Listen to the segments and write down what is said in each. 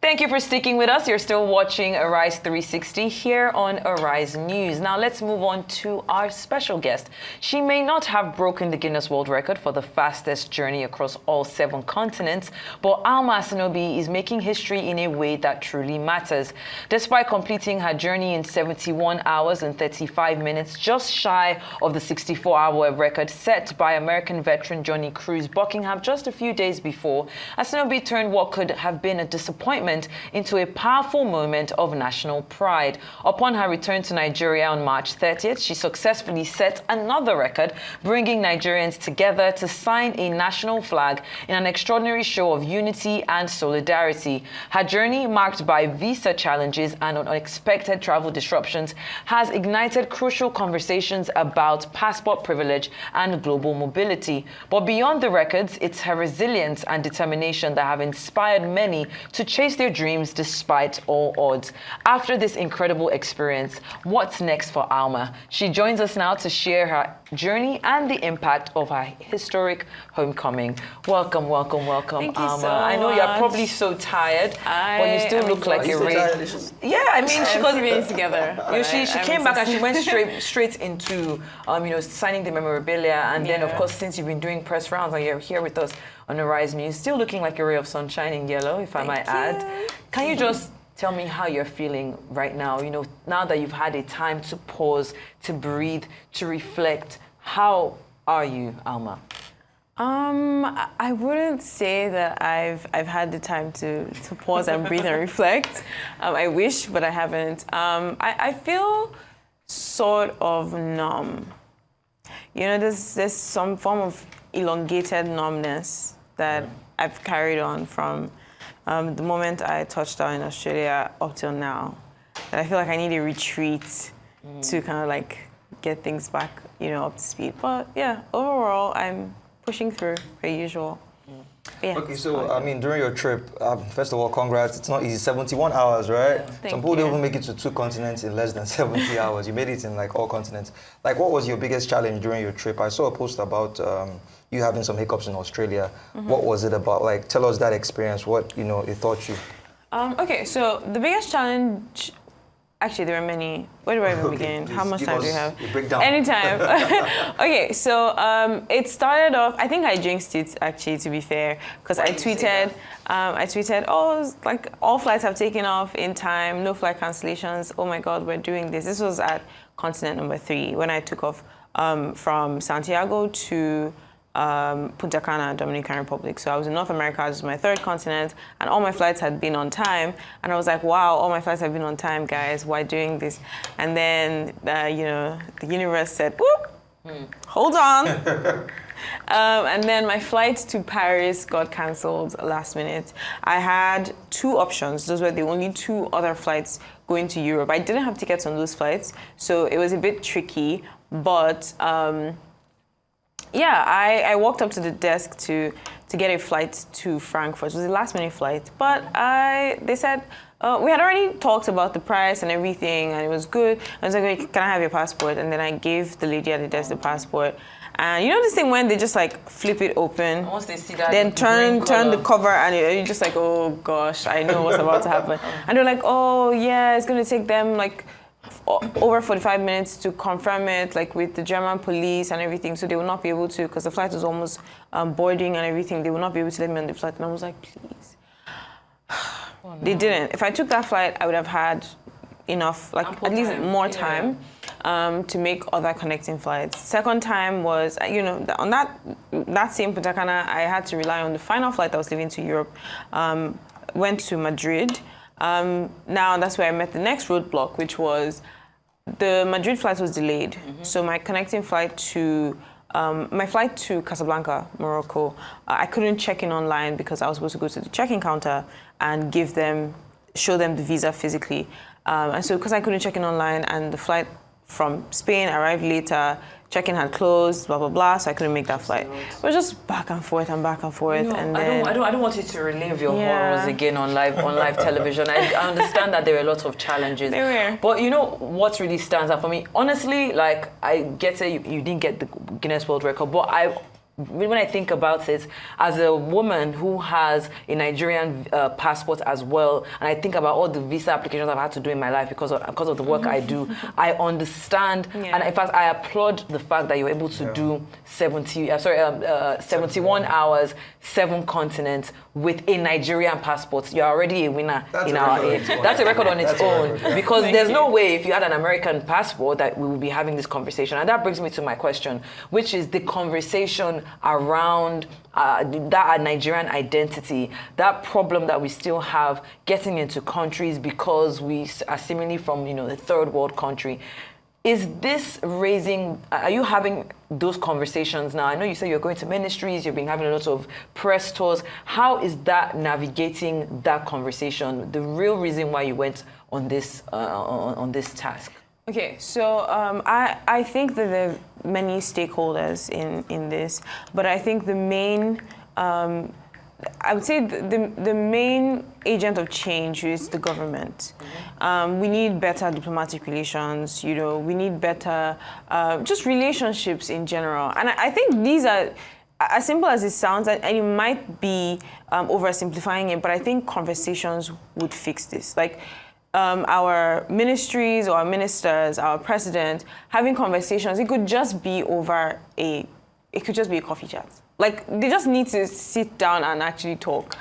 Thank you for sticking with us. You're still watching Arise 360 here on Arise News. Now let's move on to our special guest. She may not have broken the Guinness World Record for the fastest journey across all 7 continents, but Alma Asinobi is making history in a way that truly matters. Despite completing her journey in 71 hours and 35 minutes, just shy of the 64-hour record set by American veteran Johnny Cruz Buckingham just a few days before, Asinobi turned what could have been a disappointment into a powerful moment of national pride. Upon her return to Nigeria on March 30th, she successfully set another record, bringing Nigerians together to sign a national flag in an extraordinary show of unity and solidarity. Her journey, marked by visa challenges and unexpected travel disruptions, has ignited crucial conversations about passport privilege and global mobility. But beyond the records, it's her resilience and determination that have inspired many to chase their dreams despite all odds. After this incredible experience, what's next for Alma? She joins us now to share her journey and the impact of her historic homecoming. Welcome, welcome, welcome, Thank you Alma. so I know you're much. probably so tired, but you still look like you're ready. Yeah, I mean, she got being together. she came back and she went straight into signing the memorabilia, and then of course, since you've been doing press rounds and you're here with us on Arise News, still looking like a ray of sunshine in yellow, if I might add. Can you just tell me how you're feeling right now? You know, now that you've had a time to pause, to breathe, to reflect, how are you, Alma? I wouldn't say that I've had the time to pause and breathe and reflect. I wish, but I haven't. I feel sort of numb. You know, there's some form of elongated numbness that I've carried on from the moment I touched down in Australia up till now. That I feel like I need a retreat to kind of like get things back, up to speed. But yeah, overall, I'm pushing through per usual. Yeah, okay, so I mean, during your trip, first of all, congrats. It's not easy. 71 hours, right? Thank Some people you. don't even make it to 2 continents in less than 70 hours. You made it in like all continents. Like, what was your biggest challenge during your trip? I saw a post about you having some hiccups in Australia. What was it about? Like, tell us that experience. What it taught you. Okay, so the biggest challenge. Actually, there are many. Where do I even begin? How much time do you have? Breakdown. Anytime. Okay, so it started off. I think I jinxed it, actually, to be fair, because I tweeted, oh, like all flights have taken off in time, no flight cancellations. Oh my God, we're doing this. This was at continent number 3 when I took off from Santiago to Punta Cana, Dominican Republic. So I was in North America, this was my 3rd continent, and all my flights had been on time. And I was like, wow, all my flights have been on time, guys. Why doing this? And then, the universe said, whoop, hold on. And then my flight to Paris got cancelled last minute. I had 2 options. Those were the only 2 other flights going to Europe. I didn't have tickets on those flights, so it was a bit tricky, but I walked up to the desk to get a flight to Frankfurt. It was a last-minute flight, but they said, we had already talked about the price and everything, and it was good. I was like, wait, can I have your passport? And then I gave the lady at the desk the passport. And you know this thing when they just like flip it open, Once they see that, then turn the cover, and you're just like, oh gosh, I know what's about to happen. And they're like, oh yeah, it's going to take them like over 45 minutes to confirm it, like with the German police and everything, so they will not be able to, because the flight was almost boarding and everything, they will not be able to let me on the flight. And I was like, please. Oh, no. They didn't. If I took that flight, I would have had enough, like at least more time to make other connecting flights. Second time was, on that same Punta Cana, I had to rely on the final flight that was leaving to Europe. Went to Madrid. Now that's where I met the next roadblock, which was the Madrid flight was delayed. So my connecting flight to my flight to Casablanca, Morocco, I couldn't check in online because I was supposed to go to the check-in counter and show them the visa physically. And so because I couldn't check in online and the flight from Spain arrived later, check-in had closed, blah, blah, blah, so I couldn't make that flight. It was just back and forth and back and forth. And then, I don't want you to relive your horrors again on live television. I understand that there were a lot of challenges. There were. But what really stands out for me? Honestly, like, I get it, you didn't get the Guinness World Record, but when I think about it, as a woman who has a Nigerian passport as well, and I think about all the visa applications I've had to do in my life because of the work I do, I understand, and in fact, I applaud the fact that you're able to do 71 hours, 7 continents with a Nigerian passport. You're already a winner in our age. That's a record on its own, because there's no way if you had an American passport that we would be having this conversation. And that brings me to my question, which is the conversation around that Nigerian identity, that problem that we still have getting into countries because we are seemingly from, the third world country. Is this raising, are you having those conversations now? I know you say you're going to ministries, you've been having a lot of press tours. How is that navigating that conversation? The real reason why you went on this task? Okay, so I think that there are many stakeholders in this, but I think the main, I would say the main agent of change is the government. We need better diplomatic relations, we need better just relationships in general. And I think these are, as simple as it sounds, and it might be oversimplifying it, but I think conversations would fix this. Like, our ministries or our ministers, our president, having conversations, it could just be a coffee chat. Like, they just need to sit down and actually talk.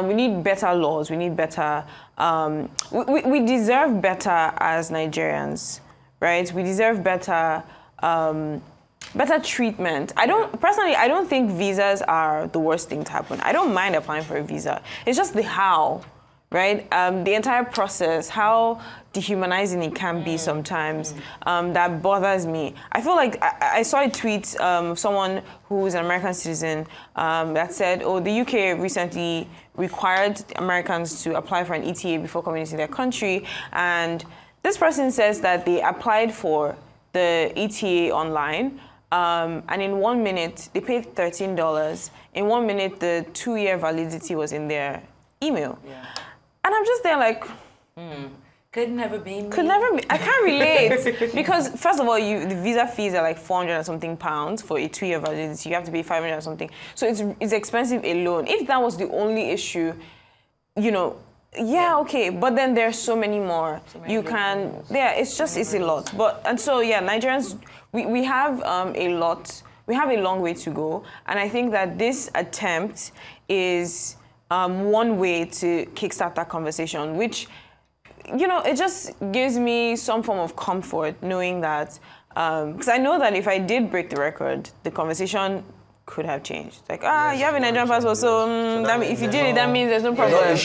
We need better laws. We need better, we deserve better as Nigerians, right? We deserve better, better treatment. I don't think visas are the worst thing to happen. I don't mind applying for a visa. It's just the how. Right? The entire process, how dehumanizing it can be sometimes, that bothers me. I feel like I saw a tweet of someone who is an American citizen that said, the UK recently required Americans to apply for an ETA before coming into their country. And this person says that they applied for the ETA online, and in 1 minute, they paid $13. In 1 minute, the 2-year validity was in their email. Yeah. And I'm just there like, could never be me. Could never be. I can't relate because first of all, the visa fees are like 400 and something pounds for a 2-year validity. You have to pay 500 or something. So it's expensive alone. If that was the only issue, okay. But then there's so many more. It's a lot. Nigerians, we have a lot. We have a long way to go, and I think that this attempt is one way to kickstart that conversation, which, it just gives me some form of comfort knowing that, because I know that if I did break the record, the conversation could have changed. Like, you have a Nigerian passport, so if you did it, that means there's no problem.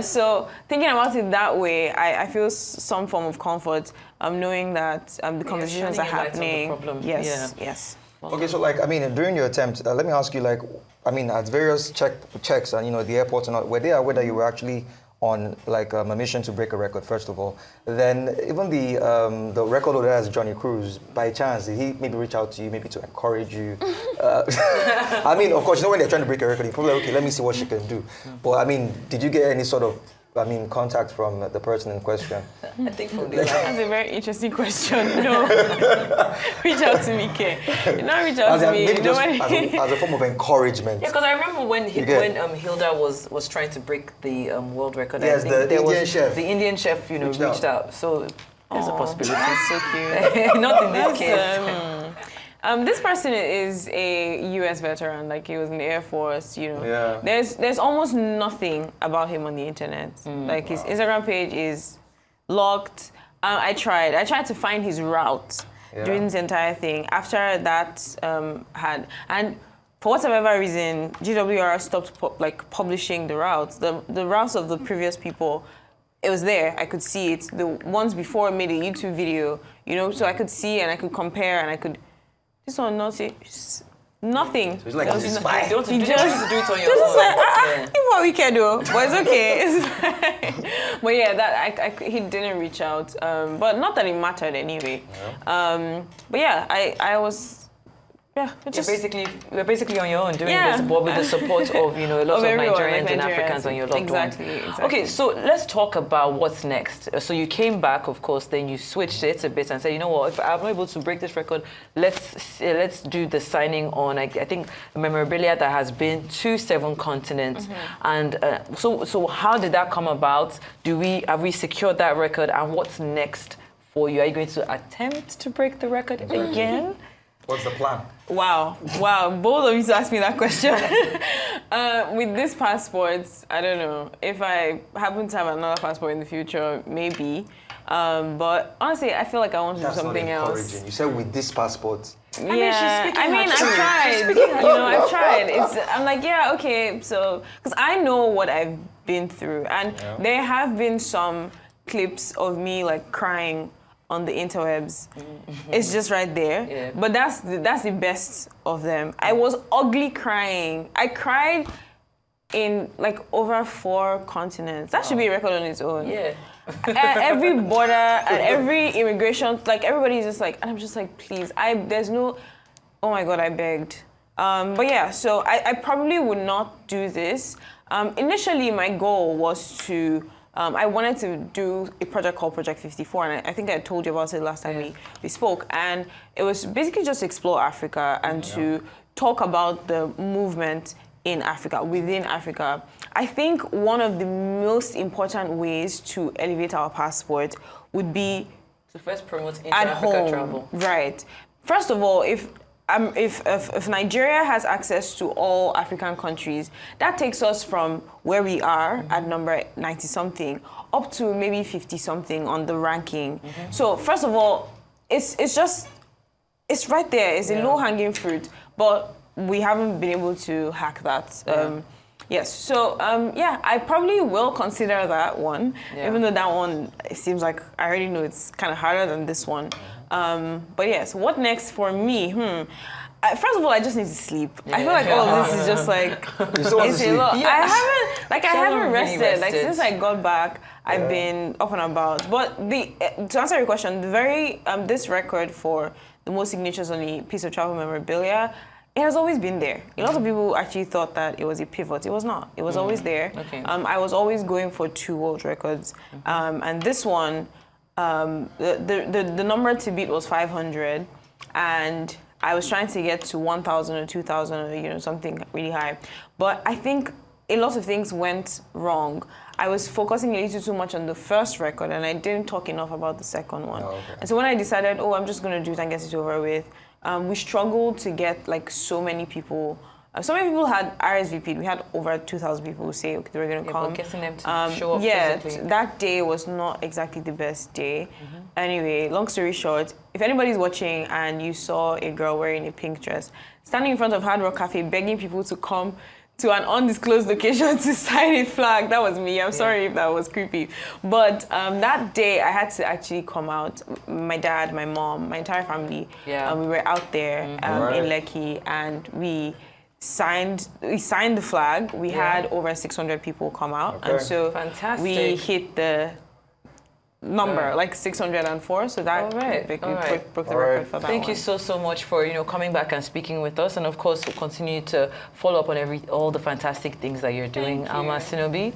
So thinking about it that way, I feel some form of comfort knowing that the conversations are happening. Yes. Okay, so during your attempt, let me ask you, at various checks and the airports and all, were they aware that you were actually on a mission to break a record? First of all, then even the record holder as Johnny Cruz, by chance did he maybe reach out to you, maybe to encourage you? Of course, when they're trying to break a record, you probably okay, let me see what she can do. But did you get any sort of contact from the person in question? I think from that's a very interesting question. No, reach out to me, Kay. Not reach out to me. Maybe just as a form of encouragement. Yeah, because I remember when Hilda was trying to break the world record. Yes, I think the Indian chef, reached out. So there's a possibility. That's so cute. Not in this case. This person is a U.S. veteran, he was in the Air Force, There's almost nothing about him on the internet. His Instagram page is locked. I tried to find his route during this entire thing. After that and for whatever reason, GWR stopped publishing the routes. The routes of the previous people, it was there. I could see it. The ones before made a YouTube video, so I could see and I could compare and I could. This one, nothing. So it's like he's a spy. You just do it on your own. What we can do, but it's okay. It's fine. But he didn't reach out. But not that it mattered anyway. Yeah. I was Yeah, You're basically on your own doing Yeah. this, but with the support of, a lot of everyone, Nigerians like and Nigerians. Africans and your loved Exactly. ones. Okay, so let's talk about what's next. So you came back, of course, then you switched it a bit and said, you know what, if I'm not able to break this record, let's do the signing on, I think, memorabilia that has been to 7 continents. And so how did that come about? Have we secured that record, and what's next for you? Are you going to attempt to break the record again? What's the plan? Wow, both of you asked me that question. With this passport, I don't know. If I happen to have another passport in the future, maybe. But honestly, I feel like I want to do something else. You said with this passport. Yeah, I've tried. I've tried. I'm like, yeah, okay. So, because I know what I've been through, and there have been some clips of me like crying on the interwebs. It's just right there. Yeah. But that's the best of them. I was ugly crying. I cried in like over 4 continents. That should be a record on its own. Yeah. At every border, at every immigration, like everybody's just like, and I'm just like, please, there's no, oh my God, I begged. But yeah, so I probably would not do this. Initially, my goal was to, I wanted to do a project called Project 54, and I think I told you about it last time we spoke. And it was basically just to explore Africa and to talk about the movement in Africa, within Africa. I think one of the most important ways to elevate our passport would be to first promote at inter-Africa home. travel. Right. First of all, if Nigeria has access to all African countries, that takes us from where we are at number 90-something up to maybe 50-something on the ranking. So first of all, it's right there. It's a low-hanging fruit, but we haven't been able to hack that. Yes, so I probably will consider that one, even though that one, it seems like I already know it's kind of harder than this one. But yes, what next for me? First of all, I just need to sleep. I feel like all of this is just like, it's a lot. I haven't rested. Like since I got back, I've been up and about. But to answer your question, this record for the most signatures on a piece of travel memorabilia, it has always been there. A lot of people actually thought that it was a pivot. It was not. It was always there. Okay. I was always going for 2 world records. And this one, the number to beat was 500. And I was trying to get to 1,000 or 2,000 or something really high. But I think a lot of things went wrong. I was focusing a little too much on the first record, and I didn't talk enough about the second one. Oh, okay. And so when I decided, I'm just going to do it and get it over with, we struggled to get like so many people. So many people had RSVP'd. We had over 2,000 people who say, okay, they were going to come. But getting them to show up physically. That day was not exactly the best day. Anyway, long story short, if anybody's watching and you saw a girl wearing a pink dress, standing in front of Hard Rock Cafe begging people to come to an undisclosed location to sign a flag, that was me. I'm sorry if that was creepy. But that day, I had to actually come out. My dad, my mom, my entire family, we were out there in Lekki, and we signed the flag. We had over 600 people come out, and so we hit the number like 604. So that broke the record for that. Thank you so much for coming back and speaking with us, and of course we'll continue to follow up on all the fantastic things that you're doing, Alma Asinobi.